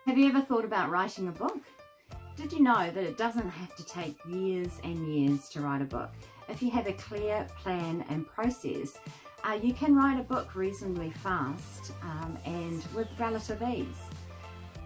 Have you ever thought about writing a book? Did you know that it doesn't have to take years and years to write a book? If you have a clear plan and process, you can write a book reasonably fast and with relative ease.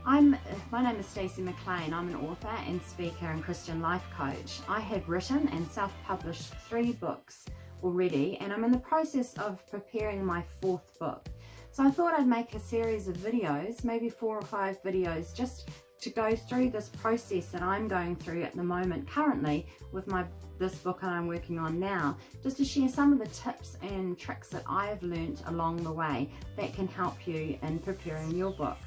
My name is Stacey McLean. I'm an author and speaker and Christian life coach. I have written and self-published 3 books already, and I'm in the process of preparing my 4th book. So I thought I'd make a series of videos, maybe 4 or 5 videos, just to go through this process that I'm going through at the moment currently with this book that I'm working on now, just to share some of the tips and tricks that I've learnt along the way that can help you in preparing your book.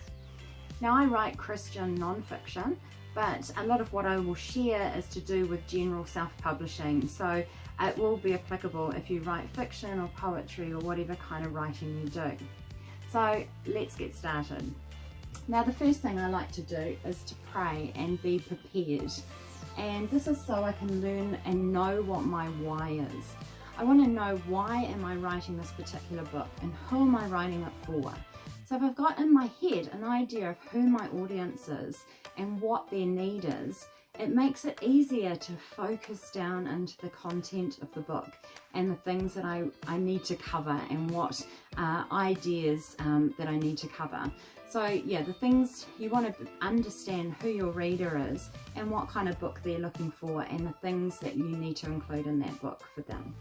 Now, I write Christian non-fiction, but a lot of what I will share is to do with general self-publishing, so it will be applicable if you write fiction or poetry or whatever kind of writing you do. So let's get started. Now, the first thing I like to do is to pray and be prepared, and this is so I can learn and know what my why is. I want to know, why am I writing this particular book and who am I writing it for? So if I've got in my head an idea of who my audience is and what their need is, it makes it easier to focus down into the content of the book and the things that I need to cover and what ideas that I need to cover. So yeah, the things you want to understand, who your reader is and what kind of book they're looking for, and the things that you need to include in that book for them.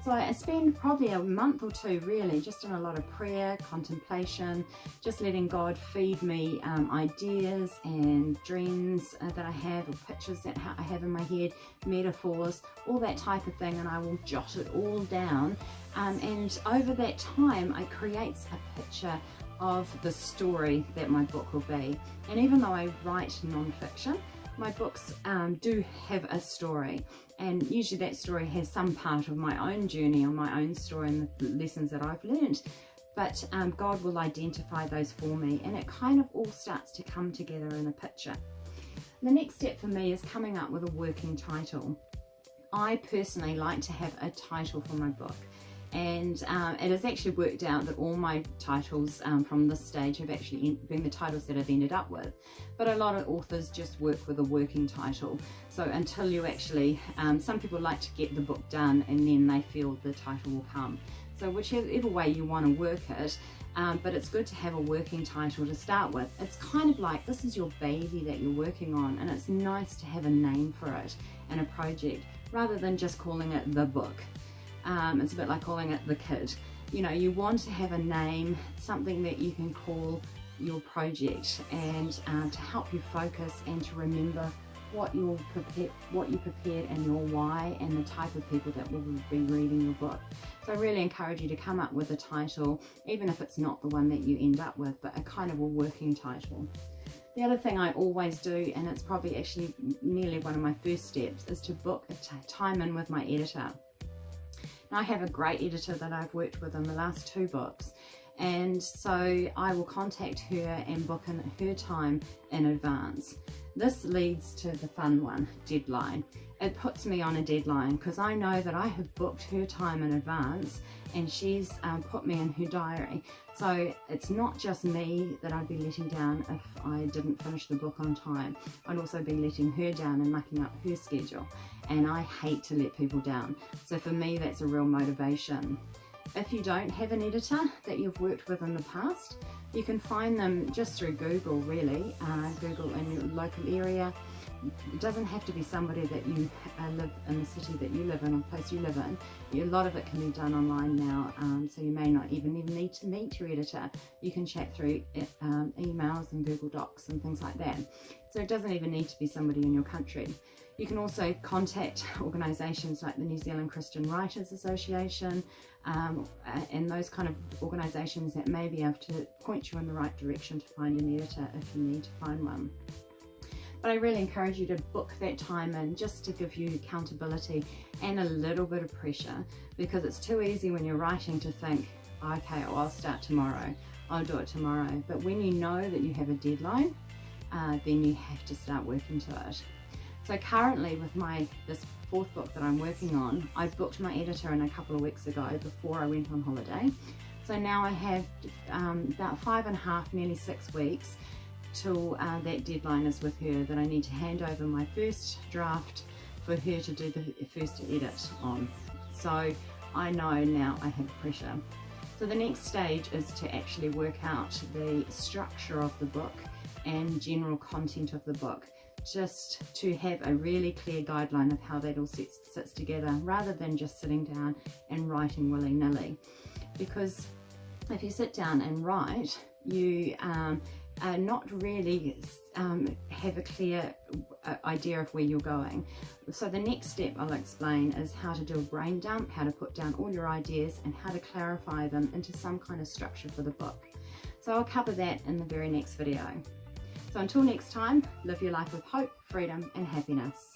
So I spend probably a month or 2 really just in a lot of prayer, contemplation, just letting God feed me ideas and dreams that I have, or pictures that I have in my head, metaphors, all that type of thing, and I will jot it all down. And over that time, it creates a picture of the story that my book will be. And even though I write non-fiction, my books do have a story, and usually that story has some part of my own journey or my own story and the lessons that I've learned, but God will identify those for me, and it kind of all starts to come together in a picture. The next step for me is coming up with a working title. I personally like to have a title for my book, and it has actually worked out that all my titles from this stage have actually been the titles that I've ended up with. But a lot of authors just work with a working title. So until you actually, some people like to get the book done and then they feel the title will come. So whichever way you want to work it, but it's good to have a working title to start with. It's kind of like this is your baby that you're working on, and it's nice to have a name for it and a project rather than just calling it the book. It's a bit like calling it the kid. You know, you want to have a name, something that you can call your project, and to help you focus and to remember what you prepared and your why and the type of people that will be reading your book. So I really encourage you to come up with a title, even if it's not the one that you end up with, but a kind of a working title. The other thing I always do, and it's probably actually nearly one of my first steps, is to book a time in with my editor. I have a great editor that I've worked with in the last 2 books, and so I will contact her and book in her time in advance. This leads to the fun one, deadline. It puts me on a deadline because I know that I have booked her time in advance and she's put me in her diary. So it's not just me that I'd be letting down if I didn't finish the book on time. I'd also be letting her down and mucking up her schedule. And I hate to let people down. So for me, that's a real motivation. If you don't have an editor that you've worked with in the past, you can find them just through Google, really. Google in your local area. It doesn't have to be somebody that you live in the city that you live in or place you live in. A lot of it can be done online now, so you may not even need to meet your editor. You can chat through emails and Google Docs and things like that. So it doesn't even need to be somebody in your country. You can also contact organisations like the New Zealand Christian Writers Association and those kind of organisations that may be able to point you in the right direction to find an editor if you need to find one. But I really encourage you to book that time in, just to give you accountability and a little bit of pressure, because it's too easy when you're writing to think, okay, well, I'll start tomorrow, I'll do it tomorrow. But when you know that you have a deadline, then you have to start working to it. So currently with this 4th book that I'm working on, I booked my editor in a couple of weeks ago before I went on holiday. So now I have about 5.5, nearly 6 weeks till that deadline is with her, that I need to hand over my first draft for her to do the first edit on. So I know now I have pressure. So the next stage is to actually work out the structure of the book and general content of the book, just to have a really clear guideline of how that all sits together, rather than just sitting down and writing willy-nilly. Because if you sit down and write, you are not really have a clear idea of where you're going. So the next step I'll explain is how to do a brain dump, how to put down all your ideas and how to clarify them into some kind of structure for the book. So I'll cover that in the very next video. So until next time, live your life with hope, freedom and happiness.